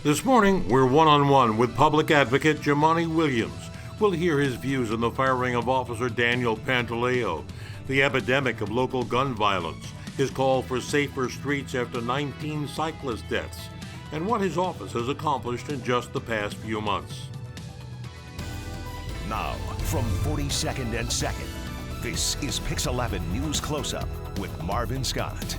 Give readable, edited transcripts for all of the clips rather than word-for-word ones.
This morning, we're one-on-one with Public Advocate Jumaane Williams. We'll hear his views on the firing of Officer Daniel Pantaleo, the epidemic of local gun violence, his call for safer streets after 19 cyclist deaths, and what his office has accomplished in just the past few months. Now, from 42nd and 2nd, this is Pix 11 News Closeup with Marvin Scott.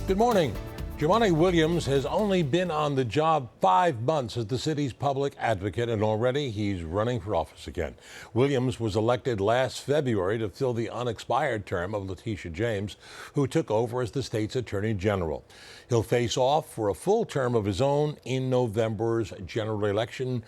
Good morning. Jumaane Williams has only been on the job 5 months as the city's public advocate, and already he's running for office again. Williams was elected last February to fill the unexpired term of Tish James, who took over as the state's attorney general. He'll face off for a full term of his own in November's general election.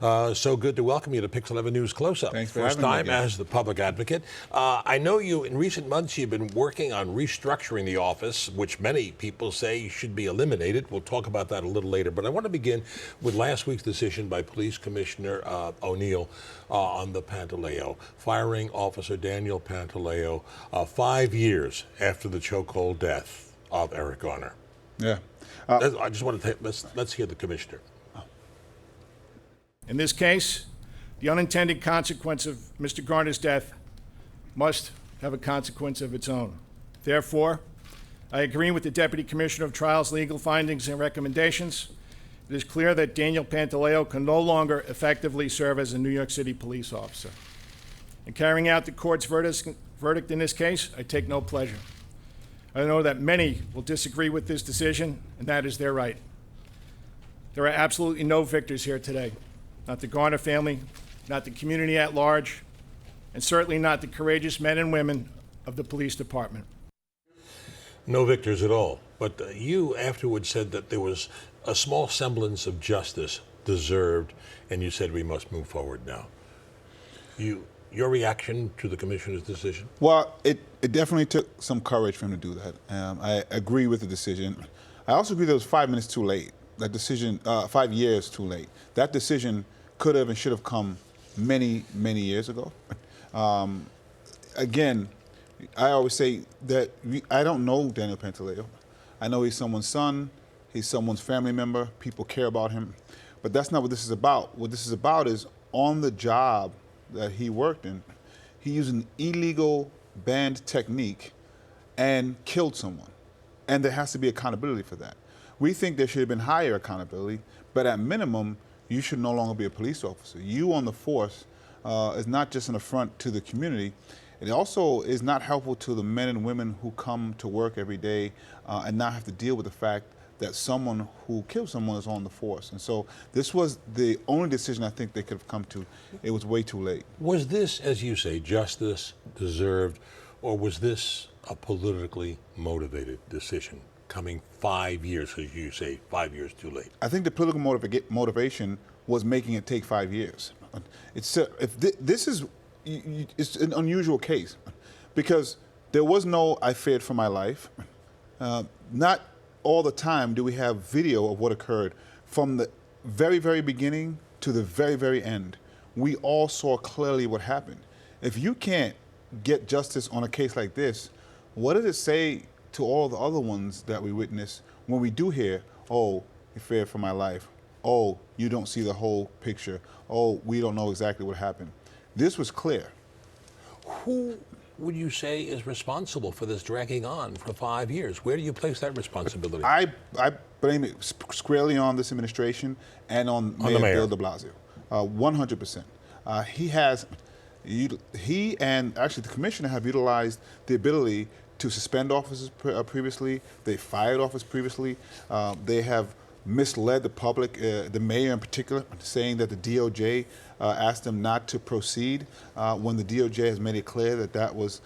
So good to welcome you to Pix 11 News Close-Up. Thanks for First having me time again. as the public advocate. I know you, in recent months, you've been working on restructuring the office, which many people say should be eliminated. We'll talk about that a little later. But I want to begin with last week's decision by Police Commissioner O'Neill on the Pantaleo, firing Officer Daniel Pantaleo 5 years after the chokehold death of Eric Garner. Yeah. I just want to let's hear the commissioner. In this case, the unintended consequence of Mr. Garner's death must have a consequence of its own. Therefore, I agree with the Deputy Commissioner of Trials' legal findings and recommendations. It is clear that Daniel Pantaleo can no longer effectively serve as a New York City police officer. In carrying out the court's verdict in this case, I take no pleasure. I know that many will disagree with this decision, and that is their right. There are absolutely no victors here today. Not the Garner family, not the community at large, and certainly not the courageous men and women of the police department. No victors at all. But you afterwards said that there was a small semblance of justice deserved, and you said we must move forward now. Your reaction to the commissioner's decision? Well, it definitely took some courage for him to do that. I agree with the decision. I also agree that it was 5 minutes too late. That decision, 5 years too late. That decision could have and should have come many, many years ago. Again, I always say that I don't know Daniel Pantaleo. I know he's someone's son, he's someone's family member, people care about him, but that's not what this is about. What this is about is on the job that he worked in, he used an illegal banned technique and killed someone. And there has to be accountability for that. We think there should have been higher accountability, but at minimum, you should no longer be a police officer. You on the force is not just an affront to the community, it also is not helpful to the men and women who come to work every day and not have to deal with the fact that someone who killed someone is on the force. And so this was the only decision I think they could have come to. It was way too late. Was this, as you say, justice deserved, or was this a politically motivated decision coming 5 years, as you say, 5 years too late? I think the political motivation was making it take 5 years. It's an unusual case because there was no I feared for my life. Not all the time do we have video of what occurred from the very, very beginning to the very, very end. We all saw clearly what happened. If you can't get justice on a case like this, what does it say to all the other ones that we witness when we do hear, oh, you feared for my life, oh, you don't see the whole picture, oh, we don't know exactly what happened. This was clear. Who would you say is responsible for this dragging on for 5 years? Where do you place that responsibility? I blame it squarely on this administration and on the mayor. Bill de Blasio, 100%. He and actually the commissioner have utilized the ability to suspend officers previously. They fired officers previously. They have misled the public, the mayor in particular, saying that the DOJ asked them not to proceed when the DOJ has made it clear that that was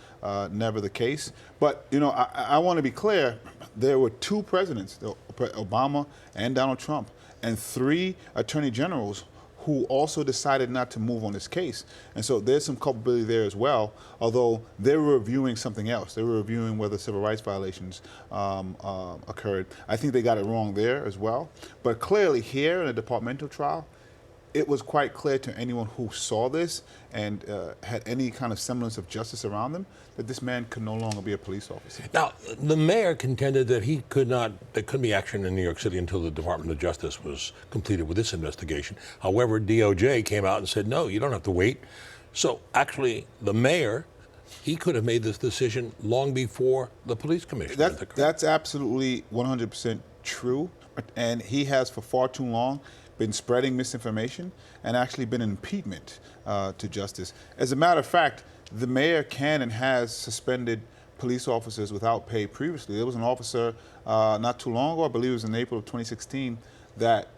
never the case. But, you know, I want to be clear, there were 2 presidents, Obama and Donald Trump, and 3 attorney generals who also decided not to move on this case. And so there's some culpability there as well, although they were reviewing something else. They were reviewing whether civil rights violations occurred. I think they got it wrong there as well. But clearly here in a departmental trial, it was quite clear to anyone who saw this and had any kind of semblance of justice around them that this man could no longer be a police officer. Now, the mayor contended that there couldn't be action in New York City until the Department of Justice was completed with this investigation. However, DOJ came out and said, no, you don't have to wait. So actually, the mayor, he could have made this decision long before the police commissioner. That's absolutely 100% true. And he has for far too long been spreading misinformation and actually been an impediment to justice. As a matter of fact, the mayor can and has suspended police officers without pay previously. There was an officer not too long ago, I believe it was in April of 2016, that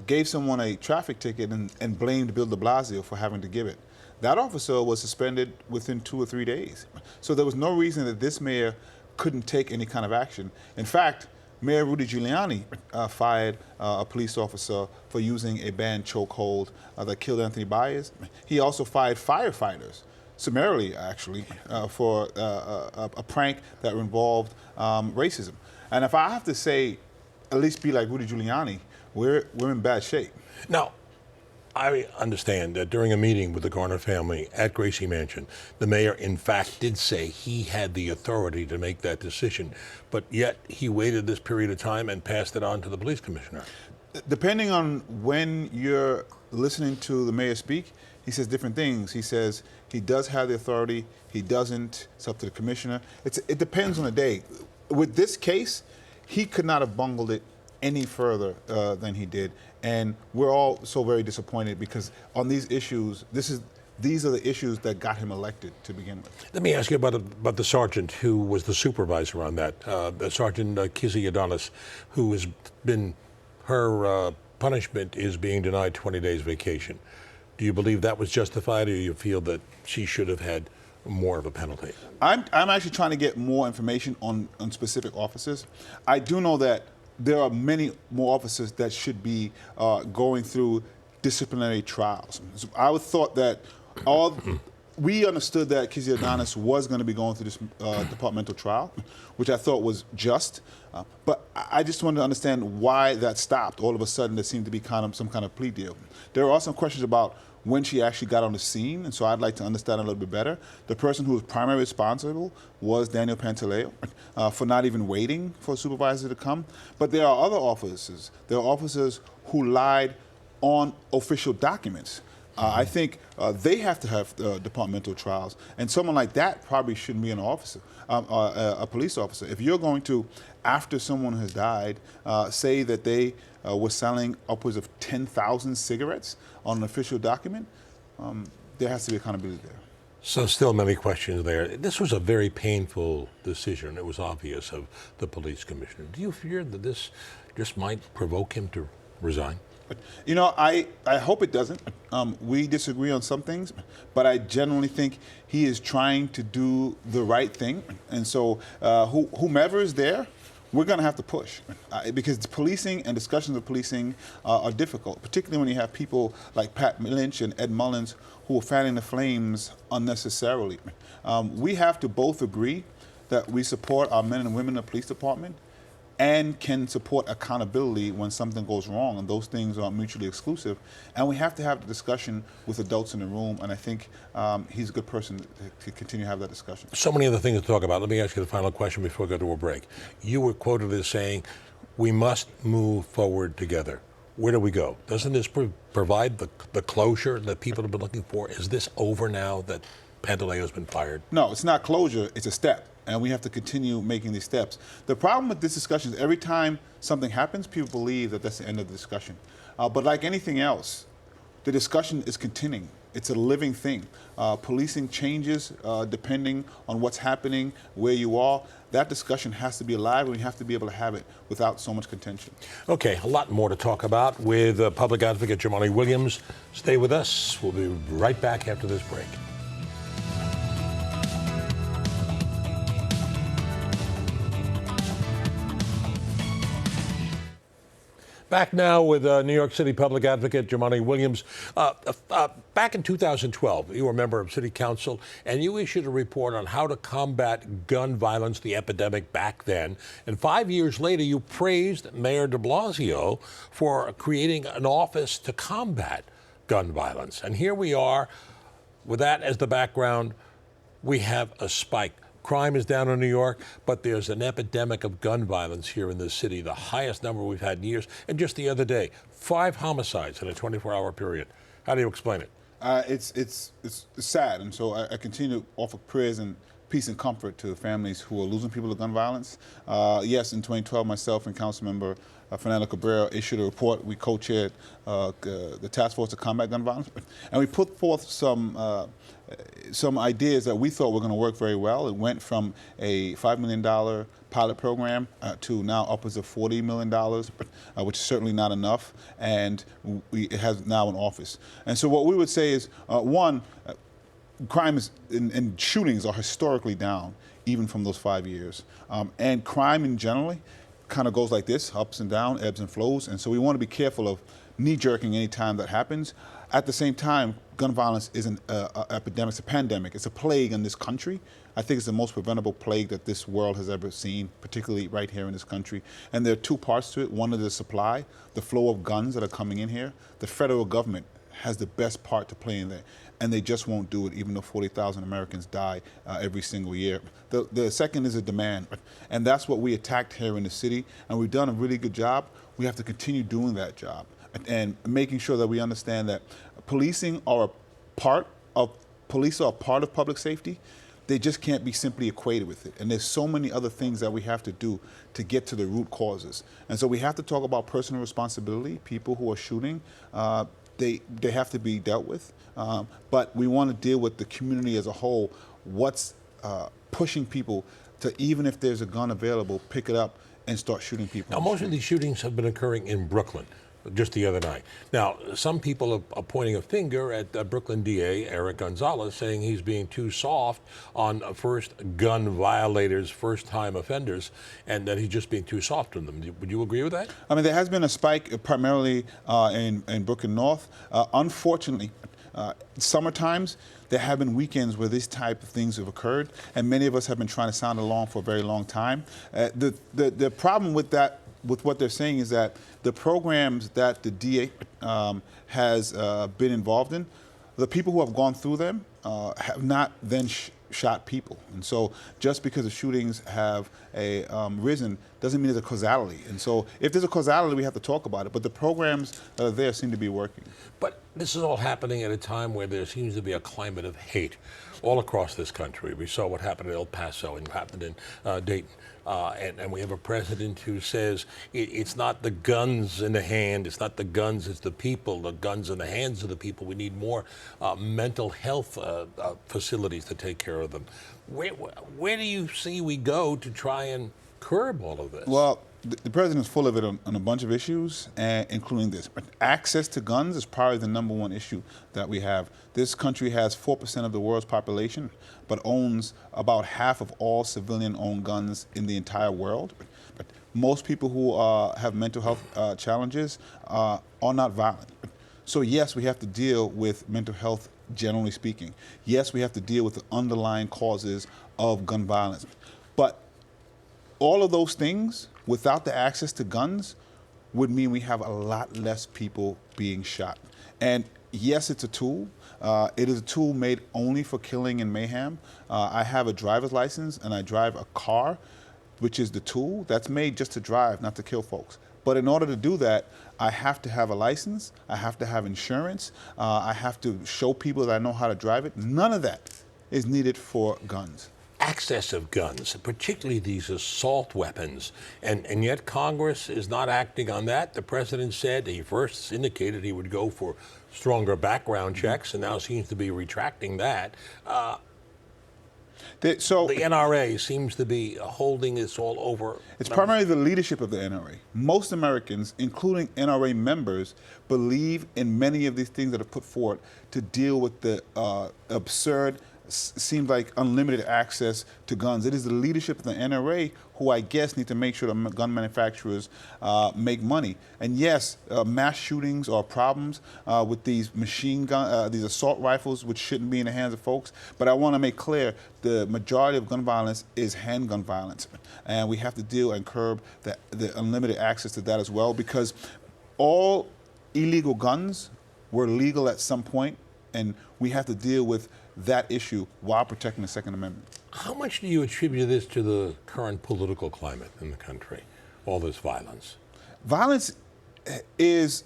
gave someone a traffic ticket and blamed Bill de Blasio for having to give it. That officer was suspended within 2 or 3 days. So there was no reason that this mayor couldn't take any kind of action. In fact, Mayor Rudy Giuliani fired a police officer for using a banned chokehold that killed Anthony Baez. He also fired firefighters, summarily actually, for a prank that involved racism. And if I have to say, at least be like Rudy Giuliani, we're in bad shape. Now, I understand that during a meeting with the Garner family at Gracie Mansion, the mayor, in fact, did say he had the authority to make that decision, but yet he waited this period of time and passed it on to the police commissioner. Depending on when you're listening to the mayor speak, he says different things. He says he does have the authority, he doesn't, it's up to the commissioner. It depends on the day. With this case, he could not have bungled it any further than he did. And we're all so very disappointed because on these issues, these are the issues that got him elected to begin with. Let me ask you about the sergeant who was the supervisor on that, Sergeant Kizzy Adonis, who has been, her punishment is being denied 20 days vacation. Do you believe that was justified, or do you feel that she should have had more of a penalty? I'm actually trying to get more information on specific officers. I do know that there are many more officers that should be going through disciplinary trials. So I would thought that we understood that Kizzy Adonis was going to be going through this departmental trial, which I thought was just. But I just wanted to understand why that stopped. All of a sudden, there seemed to be some kind of plea deal. There are some questions about when she actually got on the scene, and so I'd like to understand a little bit better. The person who was primarily responsible was Daniel Pantaleo for not even waiting for a supervisor to come. But there are other officers. There are officers who lied on official documents. I think they have to have departmental trials, and someone like that probably shouldn't be an officer, a police officer. If you're going to, after someone has died, say that they were selling upwards of 10,000 cigarettes on an official document, there has to be accountability there. So still many questions there. This was a very painful decision. It was obvious of the police commissioner. Do you fear that this just might provoke him to resign? You know, I hope it doesn't. We disagree on some things, but I generally think he is trying to do the right thing. And so whomever is there, we're going to have to push because policing and discussions of policing are difficult, particularly when you have people like Pat Lynch and Ed Mullins who are fanning the flames unnecessarily. We have to both agree that we support our men and women in the police department and can support accountability when something goes wrong, and those things are mutually exclusive. And we have to have the discussion with adults in the room, and I think he's a good person to continue to have that discussion. So many other things to talk about. Let me ask you the final question before we go to a break. You were quoted as saying, we must move forward together. Where do we go? Doesn't this provide the closure that people have been looking for? Is this over now that Pantaleo's been fired? No, it's not closure, it's a step. And we have to continue making these steps. The problem with this discussion is every time something happens, people believe that that's the end of the discussion. But like anything else, the discussion is continuing. It's a living thing. Policing changes depending on what's happening, where you are. That discussion has to be alive, and we have to be able to have it without so much contention. Okay, a lot more to talk about with Public Advocate Jumaane Williams. Stay with us. We'll be right back after this break. Back now with New York City Public Advocate Jumaane Williams. Back in 2012, you were a member of City Council, and you issued a report on how to combat gun violence, the epidemic back then. And 5 years later, you praised Mayor de Blasio for creating an office to combat gun violence. And here we are, with that as the background, we have a spike. Crime is down in New York, but there's an epidemic of gun violence here in this city, the highest number we've had in years. And just the other day, 5 homicides in a 24-hour period. How do you explain it? It's sad, and so I continue to offer prayers and peace and comfort to families who are losing people to gun violence. Yes, in 2012, myself and Councilmember Fernando Cabrera issued a report. We co-chaired the Task Force to Combat Gun Violence, and we put forth some ideas that we thought were going to work very well. It went from a $5 million pilot program to now upwards of $40 million, which is certainly not enough, and it has now an office. And so what we would say is, one, crime and shootings are historically down, even from those 5 years. And crime in generally kind of goes like this, ups and down, ebbs and flows. And so we want to be careful of knee-jerking any time that happens. At the same time, gun violence is an epidemic, it's a pandemic, it's a plague in this country. I think it's the most preventable plague that this world has ever seen, particularly right here in this country. And there are 2 parts to it. One is the supply, the flow of guns that are coming in here. The federal government has the best part to play in there, and they just won't do it, even though 40,000 Americans die every single year. The second is a demand, and that's what we attacked here in the city, and we've done a really good job. We have to continue doing that job and making sure that we understand that police are a part of public safety. They just can't be simply equated with it. And there's so many other things that we have to do to get to the root causes. And so we have to talk about personal responsibility. People who are shooting, they have to be dealt with. But we want to deal with the community as a whole. What's pushing people to, even if there's a gun available, pick it up and start shooting people? Now, most of these shootings have been occurring in Brooklyn. Just the other night. Now, some people are pointing a finger at Brooklyn DA Eric Gonzalez, saying he's being too soft on first gun violators, first-time offenders, and that he's just being too soft on them. Would you agree with that? I mean, there has been a spike primarily in Brooklyn North. Unfortunately, summer times, there have been weekends where these type of things have occurred, and many of us have been trying to sound alarm for a very long time. The problem with that, with what they're saying, is that the programs that the DA has been involved in, the people who have gone through them have not then shot people. And so just because the shootings have risen doesn't mean there's a causality. And so if there's a causality, we have to talk about it. But the programs that are there seem to be working. But this is all happening at a time where there seems to be a climate of hate all across this country. We saw what happened in El Paso and happened in Dayton. And we have a president who says it's not the guns in the hand, it's not the guns, it's the people, the guns in the hands of the people. We need more mental health facilities to take care of them. Where do you see we go to try and curb all of this? Well, the president's full of it on a bunch of issues, including this. But access to guns is probably the #1 issue that we have. This country has 4% of the world's population, but owns about half of all civilian-owned guns in the entire world. But most people who have mental health challenges are not violent. So yes, we have to deal with mental health, generally speaking. Yes, we have to deal with the underlying causes of gun violence. But all of those things, without the access to guns, would mean we have a lot less people being shot. And yes, it's a tool. It is a tool made only for killing and mayhem. I have a driver's license and I drive a car, which is the tool that's made just to drive, not to kill folks. But in order to do that, I have to have a license, I have to have insurance, I have to show people that I know how to drive it. None of that is needed for guns. Access of guns, particularly these assault weapons, and yet Congress is not acting on that. The president said he first indicated he would go for stronger background checks, and now seems to be retracting that. The NRA seems to be holding this all over. It's primarily the leadership of the NRA. Most Americans, including NRA members, believe in many of these things that are put forward to deal with the absurd, seems like unlimited access to guns. It is the leadership of the NRA who I guess need to make sure the gun manufacturers make money. And yes, mass shootings are problems with these machine gun, these assault rifles, which shouldn't be in the hands of folks. But I want to make clear the majority of gun violence is handgun violence, and we have to deal and curb the unlimited access to that as well, because all illegal guns were legal at some point, and we have to deal with that issue while protecting the Second Amendment. How much do you attribute this to the current political climate in the country, all this violence? Violence is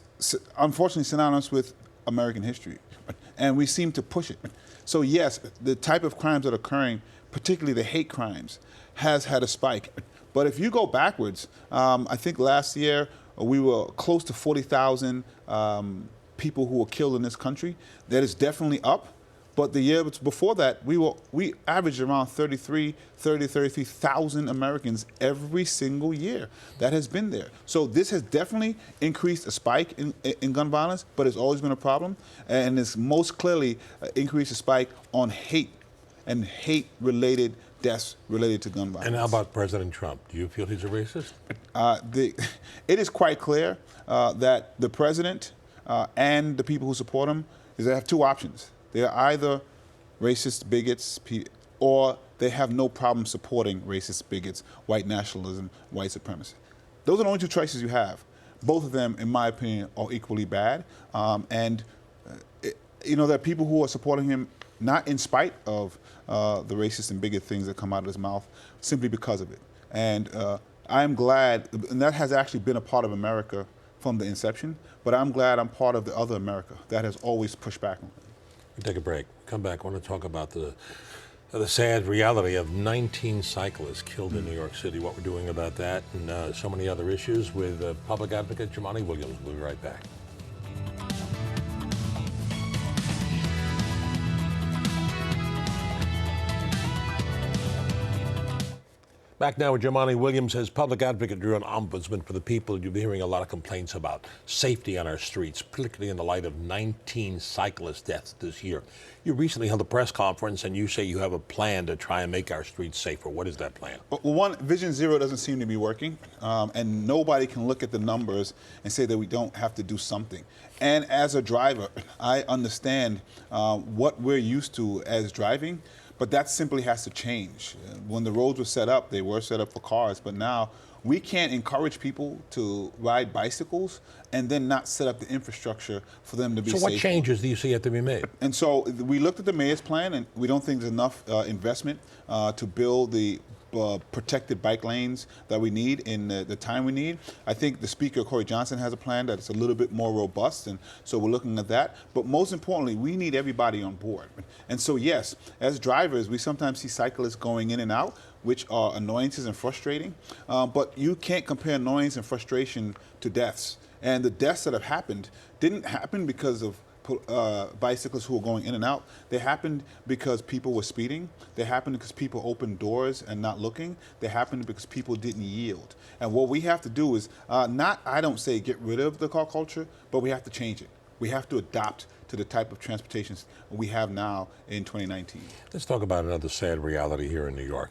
unfortunately synonymous with American history, and we seem to push it. So yes, the type of crimes that are occurring, particularly the hate crimes, has had a spike. But if you go backwards, I think last year we were close to 40,000 people who were killed in this country. That is definitely up. But the year before that, we averaged around 33,000 Americans every single year. That has been there. So this has definitely increased a spike in gun violence, but it's always been a problem. And it's most clearly increased a spike on hate and hate-related deaths related to gun violence. And how about President Trump? Do you feel he's a racist? It is quite clear that the president and the people who support him is they have two options. They're either racist bigots or they have no problem supporting racist bigots, white nationalism, white supremacy. Those are the only two choices you have. Both of them, in my opinion, are equally bad. There are people who are supporting him not in spite of the racist and bigot things that come out of his mouth, simply because of it. And I'm glad, and that has actually been a part of America from the inception, but I'm glad I'm part of the other America that has always pushed back on it. We take a break. Come back. I want to talk about the sad reality of 19 cyclists killed in New York City, what we're doing about that, and so many other issues with Public Advocate Jumaane Williams. We'll be right back. Back now with Jumaane Williams as public advocate, you're an ombudsman for the people. You've been hearing a lot of complaints about safety on our streets, particularly in the light of 19 cyclist deaths this year. You recently held a press conference and you say you have a plan to try and make our streets safer. What is that plan? Well, one, Vision Zero doesn't seem to be working, and nobody can look at the numbers and say that we don't have to do something. And as a driver, I understand what we're used to as driving, but that simply has to change. When the roads were set up, they were set up for cars, but now we can't encourage people to ride bicycles and then not set up the infrastructure for them to be safe. So what changes do you see have to be made? And so we looked at the mayor's plan, and we don't think there's enough investment to build the protected bike lanes that we need in the time we need. I think the Speaker, Corey Johnson, has a plan that's a little bit more robust, and so we're looking at that. But most importantly, we need everybody on board. And so yes, as drivers, we sometimes see cyclists going in and out, which are annoyances and frustrating, but you can't compare annoyance and frustration to deaths. And the deaths that have happened didn't happen because of bicyclists who were going in and out. They happened because people were speeding. They happened because people opened doors and not looking. They happened because people didn't yield. And what we have to do is not, I don't say get rid of the car culture, but we have to change it. We have to adopt to the type of transportation we have now in 2019. Let's talk about another sad reality here in New York.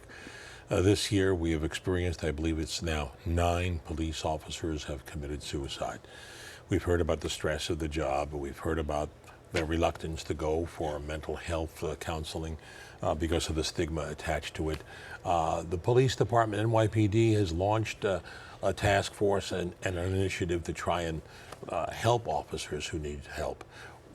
This year we have experienced, I believe it's now 9 police officers have committed suicide. We've heard about the stress of the job. We've heard about their reluctance to go for mental health counseling because of the stigma attached to it. The police department, NYPD, has launched a task force and an initiative to try and help officers who need help.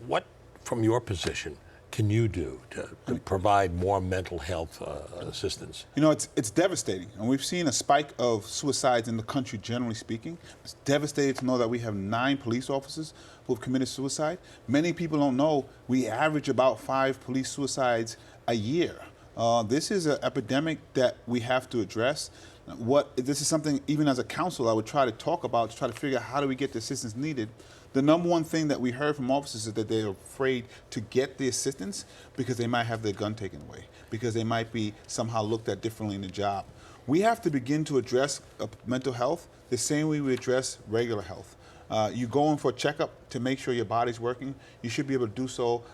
What, from your position, can you do to provide more mental health assistance? You know, it's devastating, and we've seen a spike of suicides in the country, generally speaking. It's devastating to know that we have 9 police officers who have committed suicide. Many people don't know we average about 5 police suicides a year. This is an epidemic that we have to address. This is something, even as a counsel, I would try to talk about, to try to figure out how do we get the assistance needed. The number one thing that we heard from officers is that they're afraid to get the assistance because they might have their gun taken away, because they might be somehow looked at differently in the job. We have to begin to address mental health the same way we address regular health. You go in for a checkup to make sure your body's working. You should be able to do so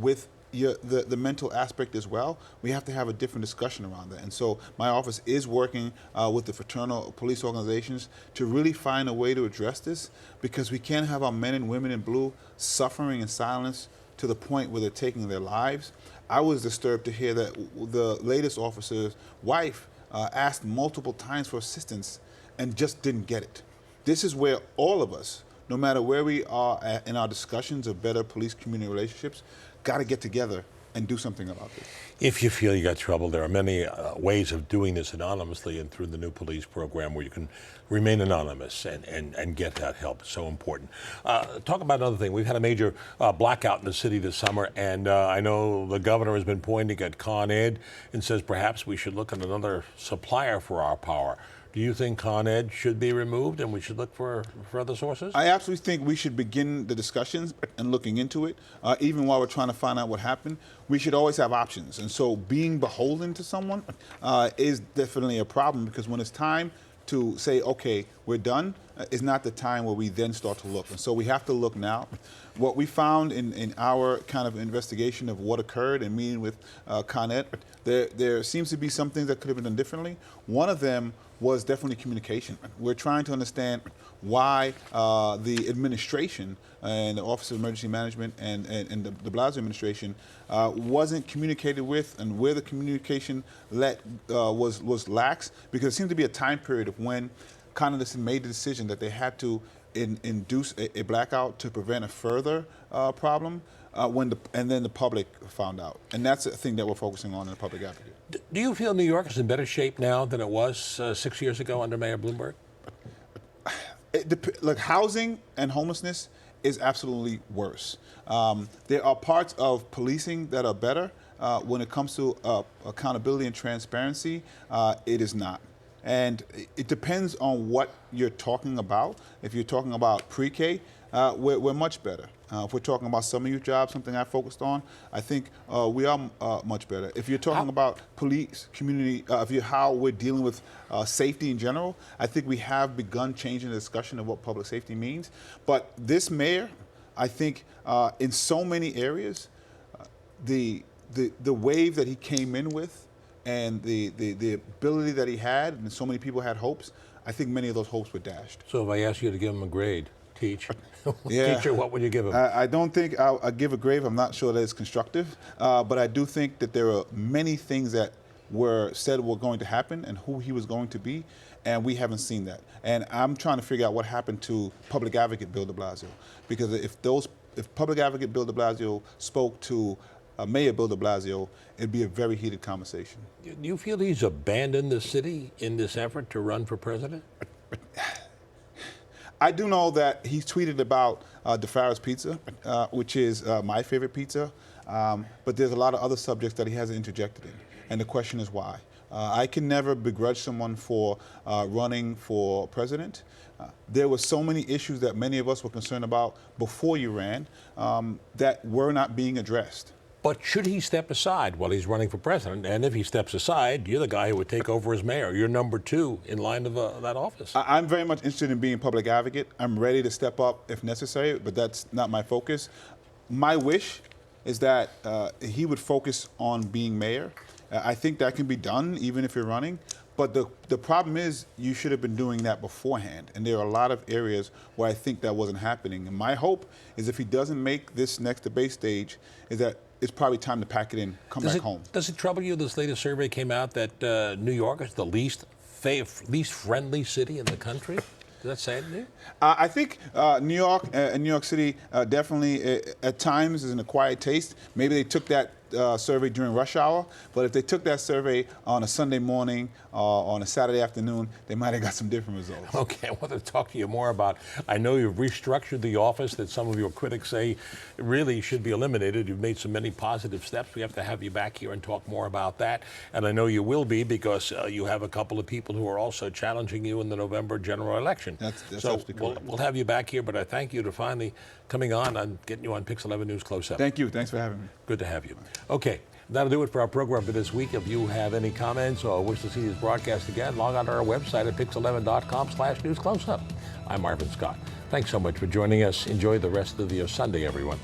with the mental aspect as well. We have to have a different discussion around that. And so my office is working with the fraternal police organizations to really find a way to address this, because we can't have our men and women in blue suffering in silence to the point where they're taking their lives. I was disturbed to hear that the latest officer's wife asked multiple times for assistance and just didn't get it. This is where all of us no matter where we are in our discussions of better police-community relationships, got to get together and do something about this. If you feel you got trouble, there are many ways of doing this anonymously and through the new police program where you can remain anonymous and get that help. It's so important. Talk about another thing. We've had a major blackout in the city this summer, and I know the governor has been pointing at Con Ed and says perhaps we should look at another supplier for our power. Do you think Con Ed should be removed and we should look for other sources? I absolutely think we should begin the discussions and looking into it. Even while we're trying to find out what happened, we should always have options. And so being beholden to someone is definitely a problem, because when it's time to say, okay, we're done, is not the time where we then start to look. And so we have to look now. What we found in our kind of investigation of what occurred and meeting with Con Ed, there seems to be some things that could have been done differently. One of them was definitely communication. We're trying to understand why the administration and the Office of Emergency Management and the de Blasio administration wasn't communicated with, and where the communication was lax, because it seemed to be a time period of when Con Ed made the decision that they had to induce a blackout to prevent a further problem, and then the public found out. And that's a thing that we're focusing on in the Public Advocate. Do you feel New York is in better shape now than it was 6 years ago under Mayor Bloomberg? Look, housing and homelessness is absolutely worse. There are parts of policing that are better. When it comes to accountability and transparency, it is not. And it depends on what you're talking about. If you're talking about pre-K, we're much better. If we're talking about summer youth jobs, something I focused on, I think we are much better. If you're talking about police, community, how we're dealing with safety in general, I think we have begun changing the discussion of what public safety means. But this mayor, I think in so many areas, the wave that he came in with, and the ability that he had, and so many people had hopes, I think many of those hopes were dashed. So if I asked you to give him a grade, teacher, what would you give him? I don't think I'll give a grade. I'm not sure that it's constructive, but I do think that there are many things that were said were going to happen and who he was going to be, and we haven't seen that. And I'm trying to figure out what happened to Public Advocate Bill de Blasio, because if Public Advocate Bill de Blasio spoke to Mayor Bill de Blasio, it'd be a very heated conversation. Do you feel he's abandoned the city in this effort to run for president? I do know that he tweeted about DeFara's Pizza, which is my favorite pizza, but there's a lot of other subjects that he hasn't interjected in, and the question is why. I can never begrudge someone for running for president. There were so many issues that many of us were concerned about before you ran that were not being addressed. But should he step aside while he's running for president? And if he steps aside, you're the guy who would take over as mayor. You're number 2 in line of that office. I'm very much interested in being public advocate. I'm ready to step up if necessary, but that's not my focus. My wish is that he would focus on being mayor. I think that can be done even if you're running. But the problem is you should have been doing that beforehand. And there are a lot of areas where I think that wasn't happening. And my hope is if he doesn't make this next debate stage, is that it's probably time to pack it in, come back home. Does it trouble you this latest survey came out that New York is the least friendly city in the country? Does that say anything to you? I think New York and New York City definitely at times is an acquired taste. Maybe they took that survey during rush hour, but if they took that survey on a Sunday morning or on a Saturday afternoon, they might have got some different results. Okay, I want to talk to you more about, I know you've restructured the office that some of your critics say really should be eliminated. You've made so many positive steps. We have to have you back here and talk more about that. And I know you will be, because you have a couple of people who are also challenging you in the November general election. That's so absolutely correct. We'll have you back here, but I thank you for finally coming on and getting you on Pix 11 News Close-Up. Thank you. Thanks for having me. Good to have you. Okay, that'll do it for our program for this week. If you have any comments or wish to see these broadcasts again, log on to our website at pix11.com/newscloseup. I'm Marvin Scott. Thanks so much for joining us. Enjoy the rest of your Sunday, everyone.